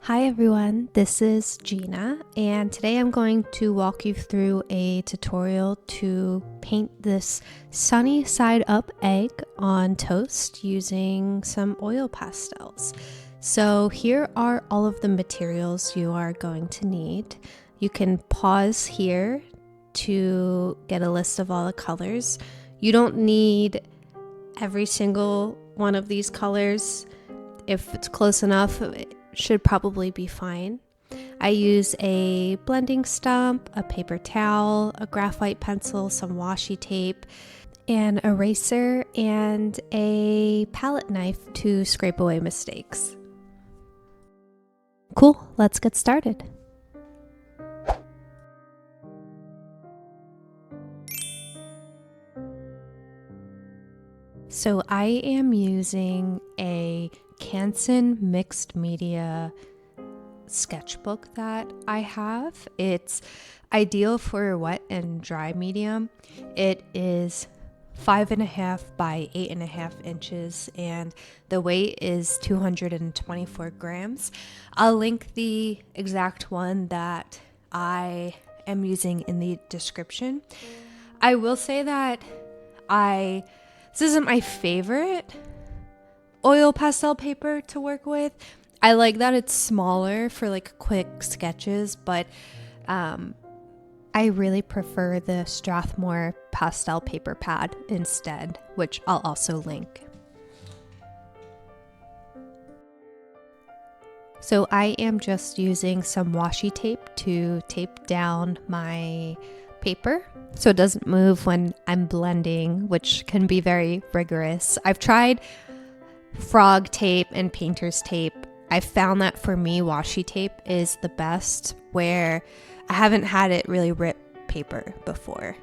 Hi everyone, this is Gena, and today I'm going to walk you through a tutorial to paint this sunny side up egg on toast using some oil pastels. So here are all of the materials you are going to need. You can pause here to get a list of all the colors. You don't need every single one of these colors. If it's close enough, should probably be fine. I use a blending stump, a paper towel, a graphite pencil, some washi tape, an eraser, and a palette knife to scrape away mistakes. Cool, let's get started. So I am using a Canson mixed media sketchbook that I have. It's ideal for wet and dry medium. It is 5.5 by 8.5 inches and the weight is 224 grams. I'll link the exact one that I am using in the description. I will say that this isn't my favorite oil pastel paper to work with. I like that it's smaller for like quick sketches, but I really prefer the Strathmore pastel paper pad instead, which I'll also link. So I am just using some washi tape to tape down my paper so it doesn't move when I'm blending, which can be very rigorous. I've tried frog tape and painter's tape. I found that for me, washi tape is the best, where I haven't had it really rip paper before.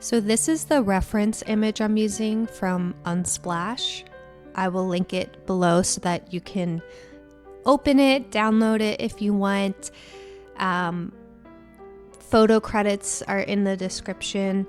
So this is the reference image I'm using from Unsplash. I will link it below so that you can open it, download it if you want. Photo credits are in the description.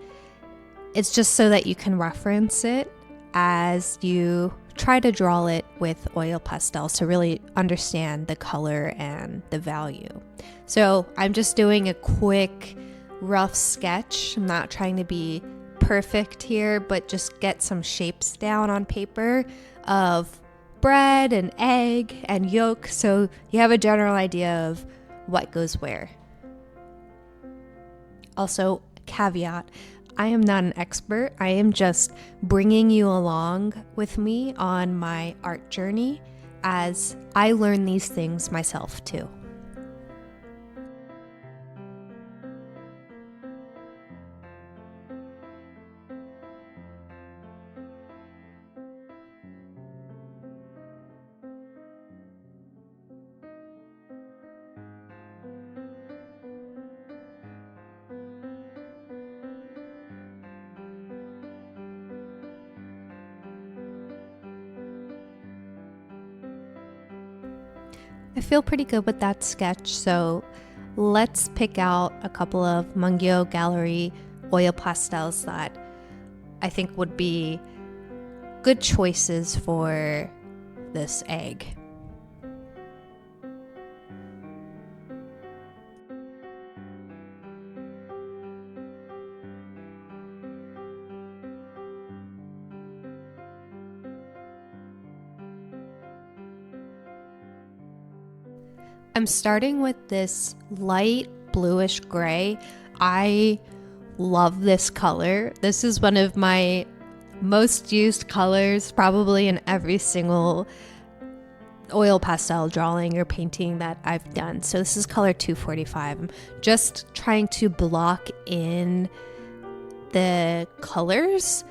It's just so that you can reference it as you try to draw it with oil pastels to really understand the color and the value. So I'm just doing a quick rough sketch. I'm not trying to be perfect here, but just get some shapes down on paper of bread and egg and yolk, so you have a general idea of what goes where. Also, caveat, I am not an expert. I am just bringing you along with me on my art journey as I learn these things myself too. I feel pretty good with that sketch, so let's pick out a couple of Mungyo Gallery oil pastels that I think would be good choices for this egg. I'm starting with this light bluish gray. I love this color. This is one of my most used colors, probably in every single oil pastel drawing or painting that I've done. So this is color 245. I'm just trying to block in the colors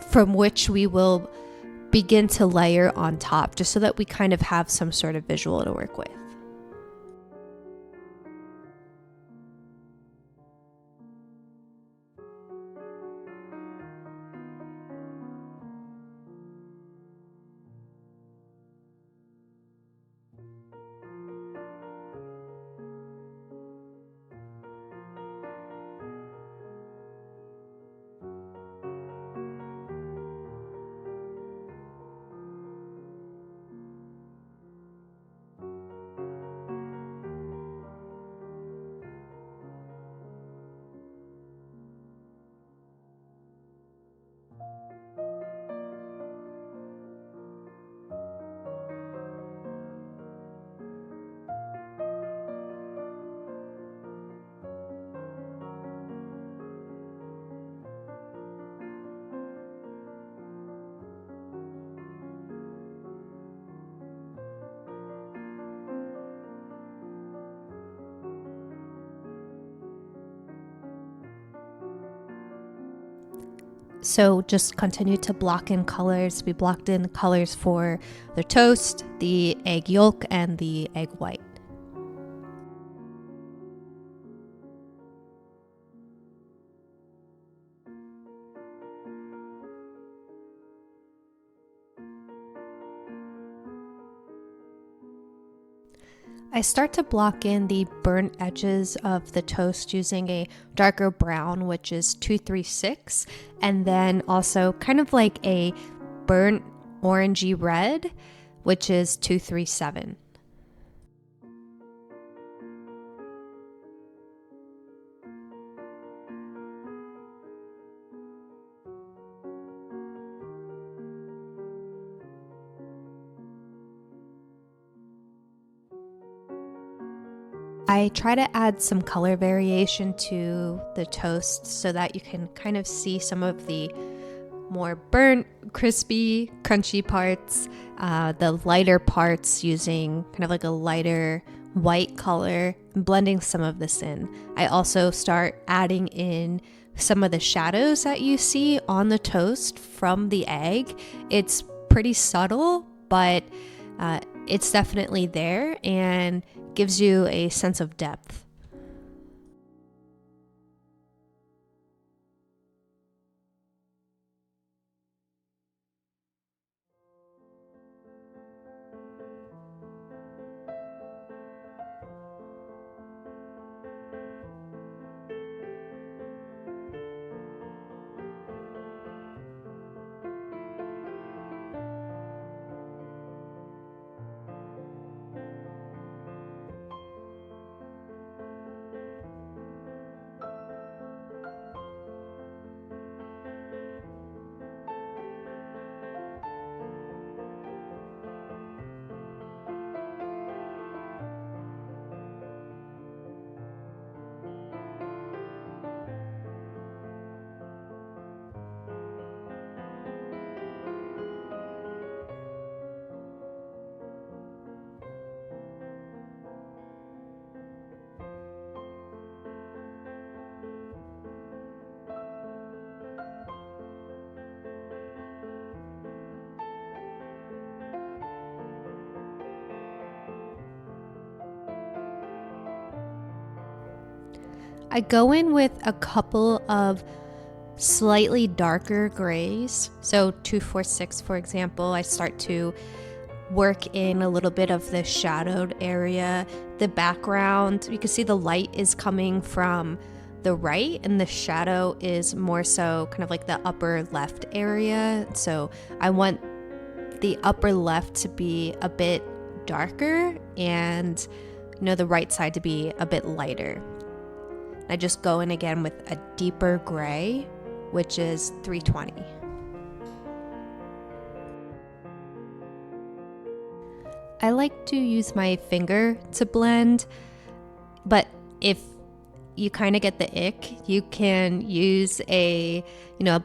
from which we will begin to layer on top, just so that we kind of have some sort of visual to work with. So just continue to block in colors. We blocked in colors for the toast, the egg yolk, and the egg white. I start to block in the burnt edges of the toast using a darker brown, which is 236, and then also kind of like a burnt orangey red, which is 237. I try to add some color variation to the toast so that you can kind of see some of the more burnt, crispy, crunchy parts, the lighter parts using kind of like a lighter white color, blending some of this in. I also start adding in some of the shadows that you see on the toast from the egg. It's pretty subtle, but it's definitely there and gives you a sense of depth. I go in with a couple of slightly darker grays. So 246, for example, I start to work in a little bit of the shadowed area. The background, you can see the light is coming from the right and the shadow is more so kind of like the upper left area. So I want the upper left to be a bit darker and the right side to be a bit lighter. I just go in again with a deeper gray, which is 320. I like to use my finger to blend, but if you kind of get the ick, you can use a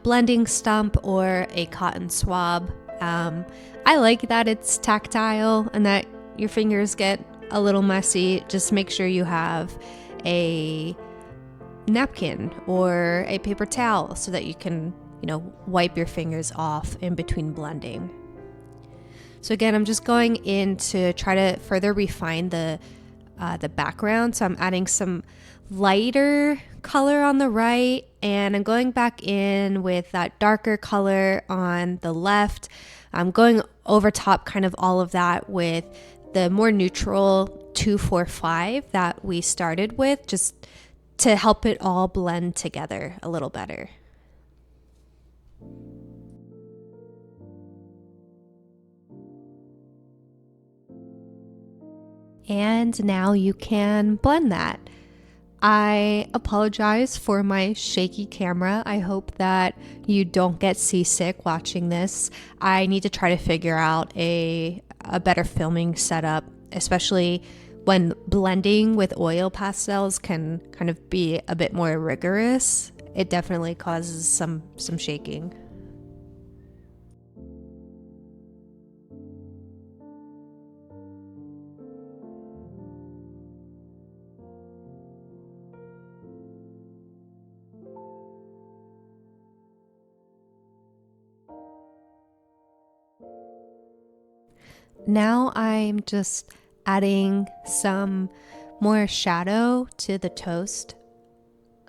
blending stump or a cotton swab. I like that it's tactile and that your fingers get a little messy. Just make sure you have a napkin or a paper towel so that you can wipe your fingers off in between blending. So again, I'm just going in to try to further refine the background. So I'm adding some lighter color on the right, and I'm going back in with that darker color on the left. I'm going over top kind of all of that with the more neutral 245 that we started with, just to help it all blend together a little better. And now you can blend that. I apologize for my shaky camera. I hope that you don't get seasick watching this. I need to try to figure out a better filming setup, especially when blending with oil pastels can kind of be a bit more rigorous. It definitely causes some shaking. Now I'm just adding some more shadow to the toast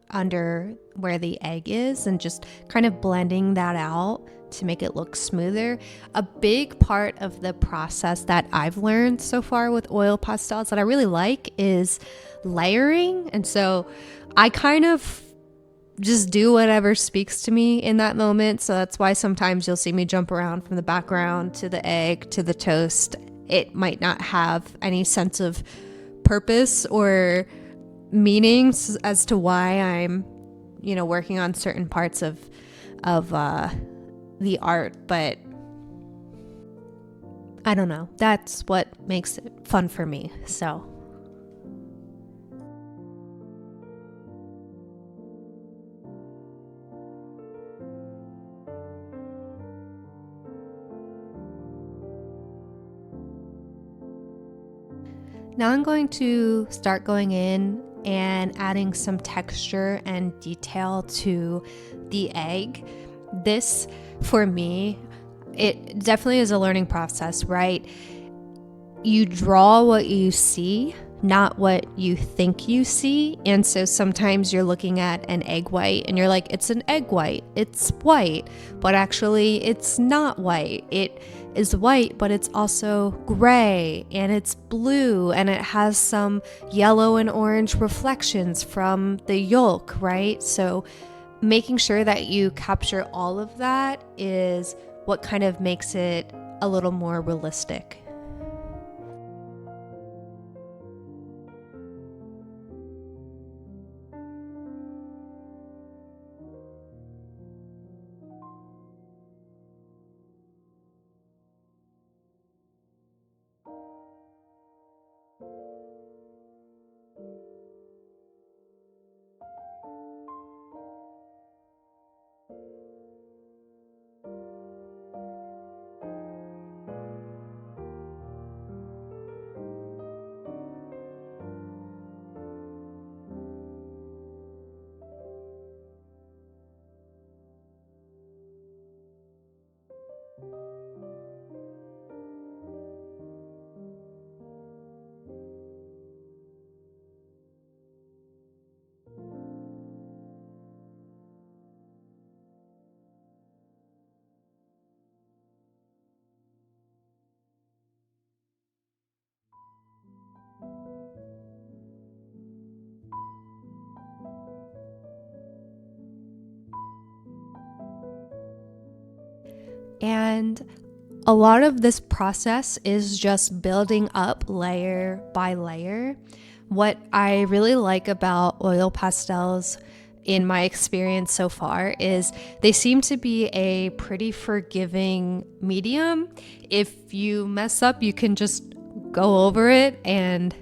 under where the egg is and just kind of blending that out to make it look smoother. A big part of the process that I've learned so far with oil pastels that I really like is layering. And so I kind of just do whatever speaks to me in that moment. So that's why sometimes you'll see me jump around from the background to the egg to the toast. It might not have any sense of purpose or meanings as to why I'm, working on certain parts of the art, but I don't know. That's what makes it fun for me. So now I'm going to start going in and adding some texture and detail to the egg. This, for me, it definitely is a learning process, right? You draw what you see, not what you think you see. And so sometimes you're looking at an egg white and you're like, it's an egg white, it's white, but actually it's not white. It is white, but it's also gray and it's blue and it has some yellow and orange reflections from the yolk, right? So making sure that you capture all of that is what kind of makes it a little more realistic. And a lot of this process is just building up layer by layer. What I really like about oil pastels in my experience so far is they seem to be a pretty forgiving medium. If you mess up, you can just go over it, and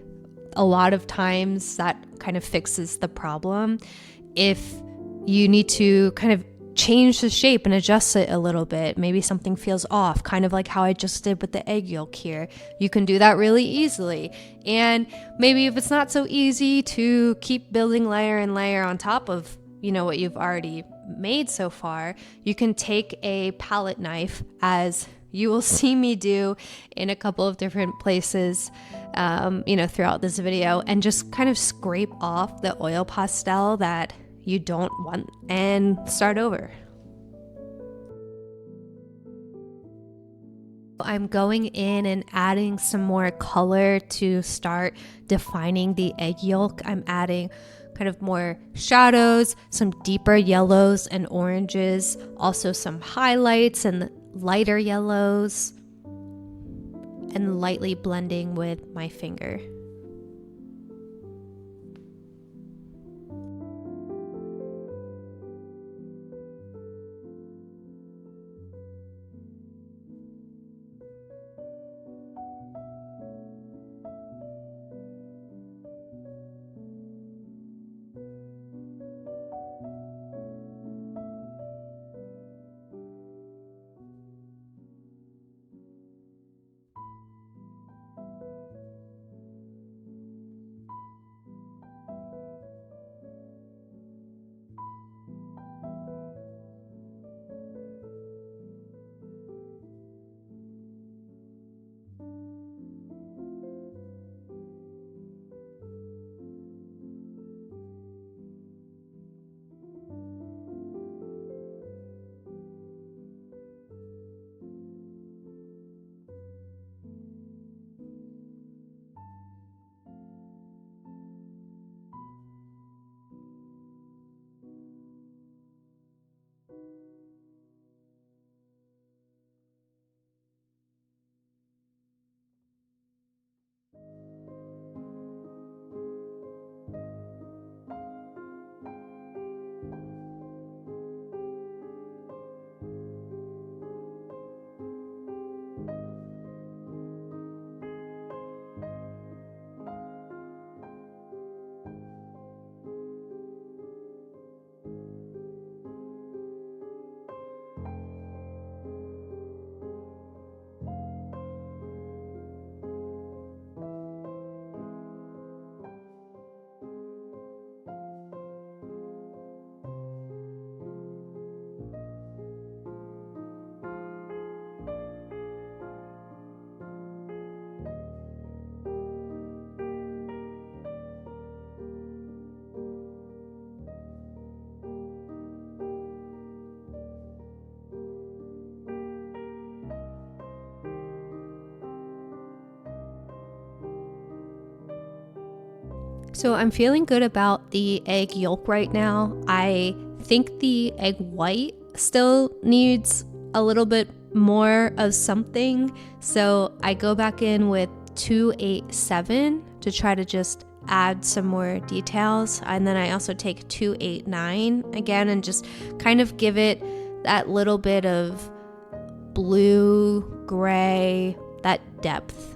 a lot of times that kind of fixes the problem. If you need to kind of change the shape and adjust it a little bit, maybe something feels off, kind of like how I just did with the egg yolk here, you can do that really easily. And maybe if it's not so easy to keep building layer and layer on top of what you've already made so far, you can take a palette knife, as you will see me do in a couple of different places throughout this video, and just kind of scrape off the oil pastel that you don't want and start over. I'm going in and adding some more color to start defining the egg yolk. I'm adding kind of more shadows, some deeper yellows and oranges, also some highlights and lighter yellows, and lightly blending with my finger. So I'm feeling good about the egg yolk right now. I think the egg white still needs a little bit more of something. So I go back in with 287 to try to just add some more details. And then I also take 289 again and just kind of give it that little bit of blue, gray, that depth.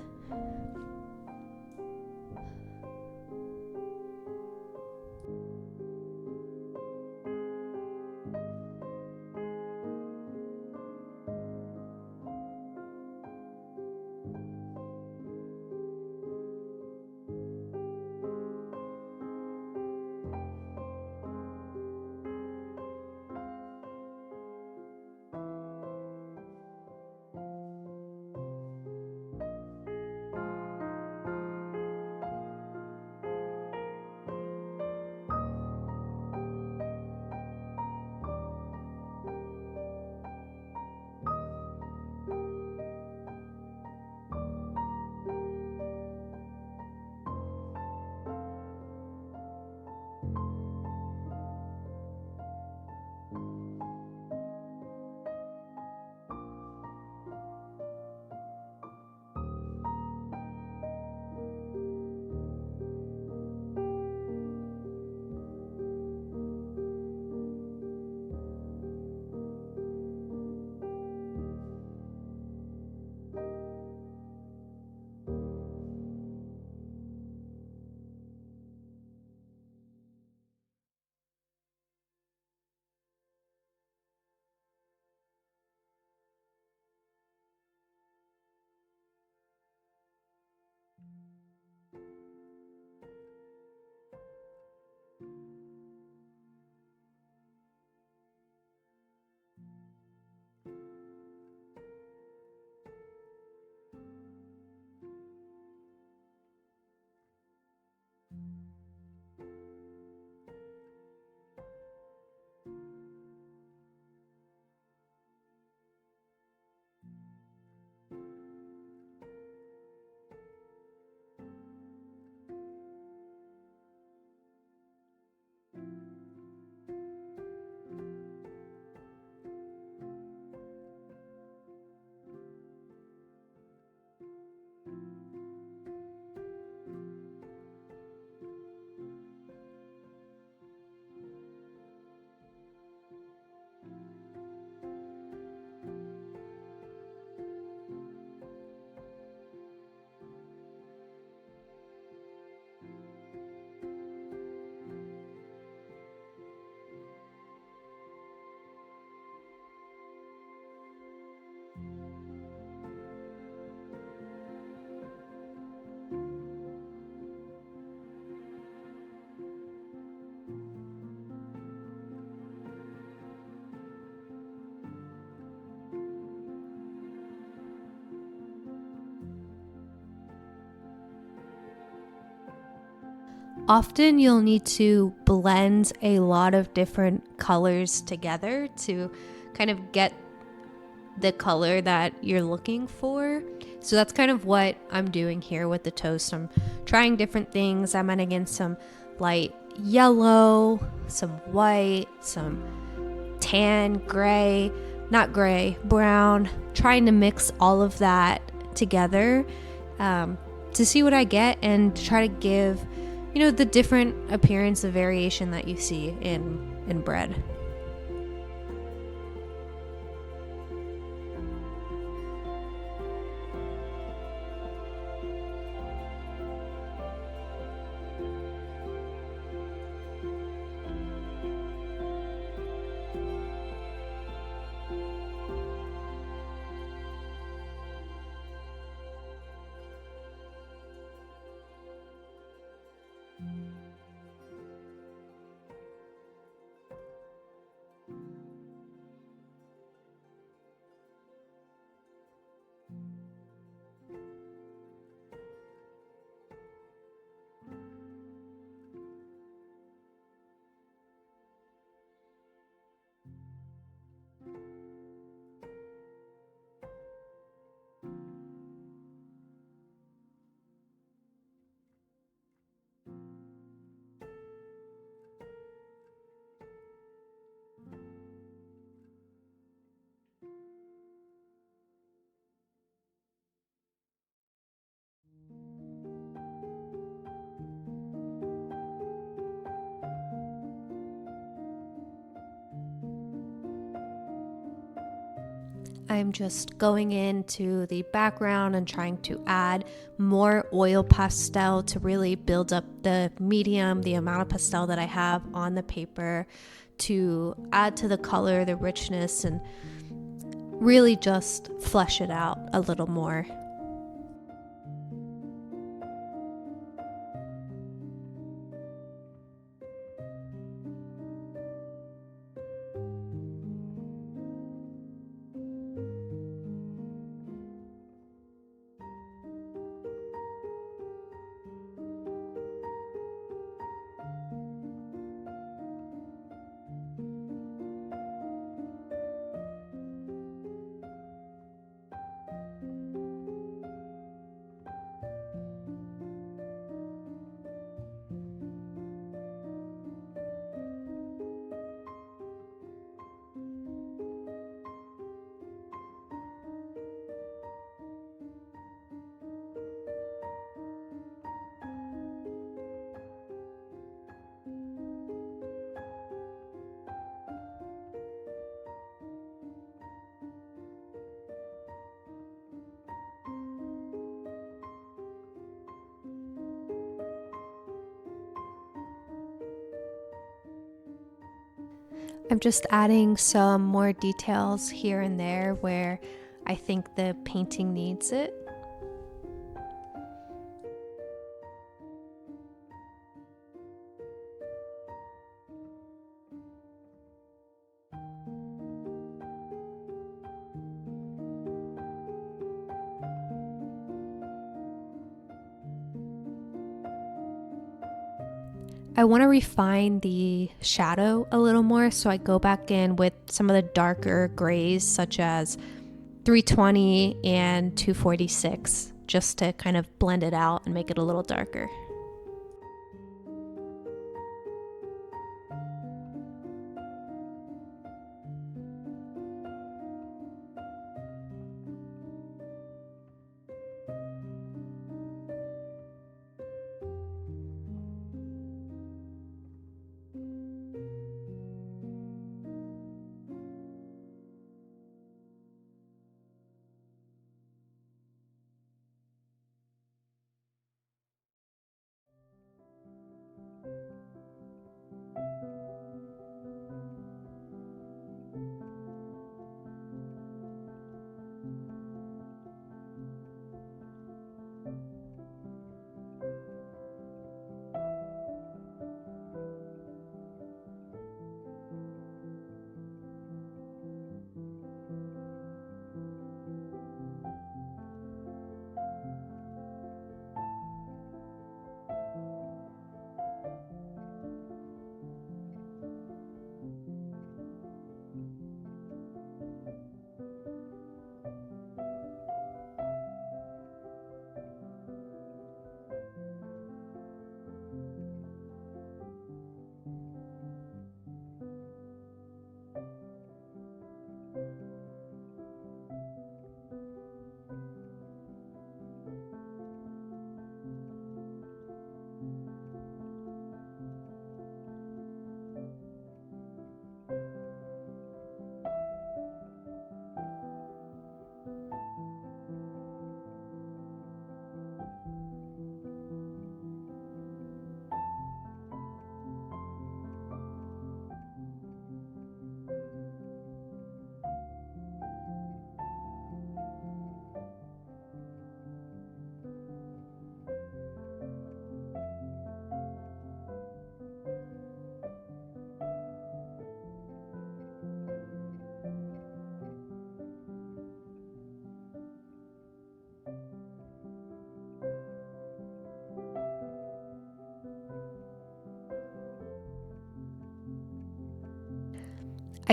Often you'll need to blend a lot of different colors together to kind of get the color that you're looking for. So that's kind of what I'm doing here with the toast. I'm trying different things. I'm adding in some light yellow, some white, some tan, gray, not gray, brown, trying to mix all of that together to see what I get and to try to give, the different appearance of variation that you see in bread. I'm just going into the background and trying to add more oil pastel to really build up the medium, the amount of pastel that I have on the paper, to add to the color, the richness, and really just flesh it out a little more. I'm just adding some more details here and there where I think the painting needs it. I want to refine the shadow a little more, so I go back in with some of the darker grays such as 320 and 246 just to kind of blend it out and make it a little darker.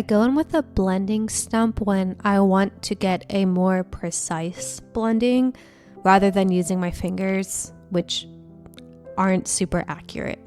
I go in with a blending stump when I want to get a more precise blending rather than using my fingers, which aren't super accurate.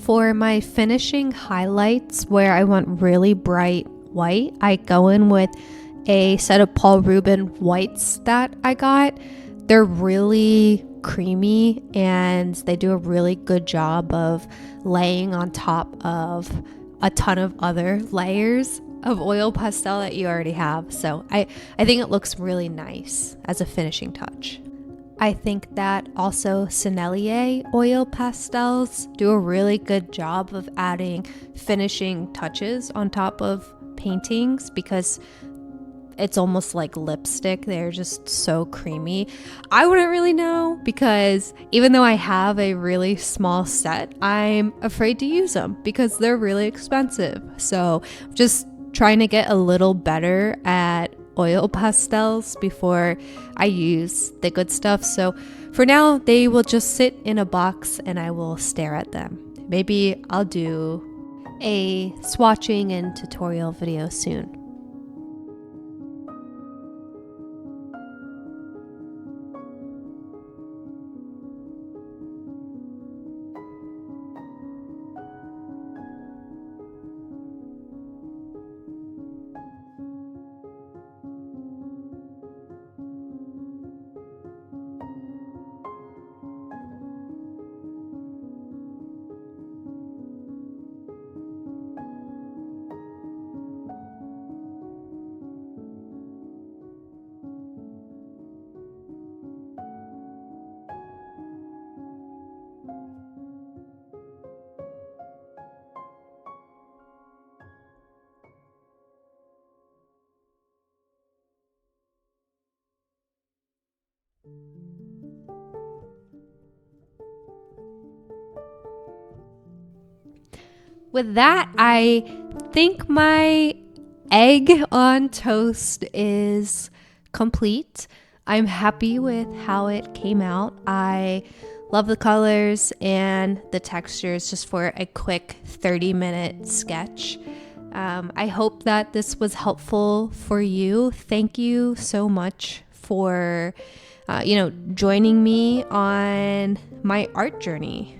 For my finishing highlights, where I want really bright white, I go in with a set of Paul Rubin whites that I got. They're really creamy and they do a really good job of laying on top of a ton of other layers of oil pastel that you already have. So I think it looks really nice as a finishing touch. I think that also Sennelier oil pastels do a really good job of adding finishing touches on top of paintings because it's almost like lipstick. They're just so creamy. I wouldn't really know because even though I have a really small set, I'm afraid to use them because they're really expensive. So just trying to get a little better at oil pastels before I use the good stuff. So for now, they will just sit in a box and I will stare at them. Maybe I'll do a swatching and tutorial video soon. With that, I think my egg on toast is complete. I'm happy with how it came out. I love the colors and the textures just for a quick 30-minute sketch. I hope that this was helpful for you. Thank you so much for joining me on my art journey.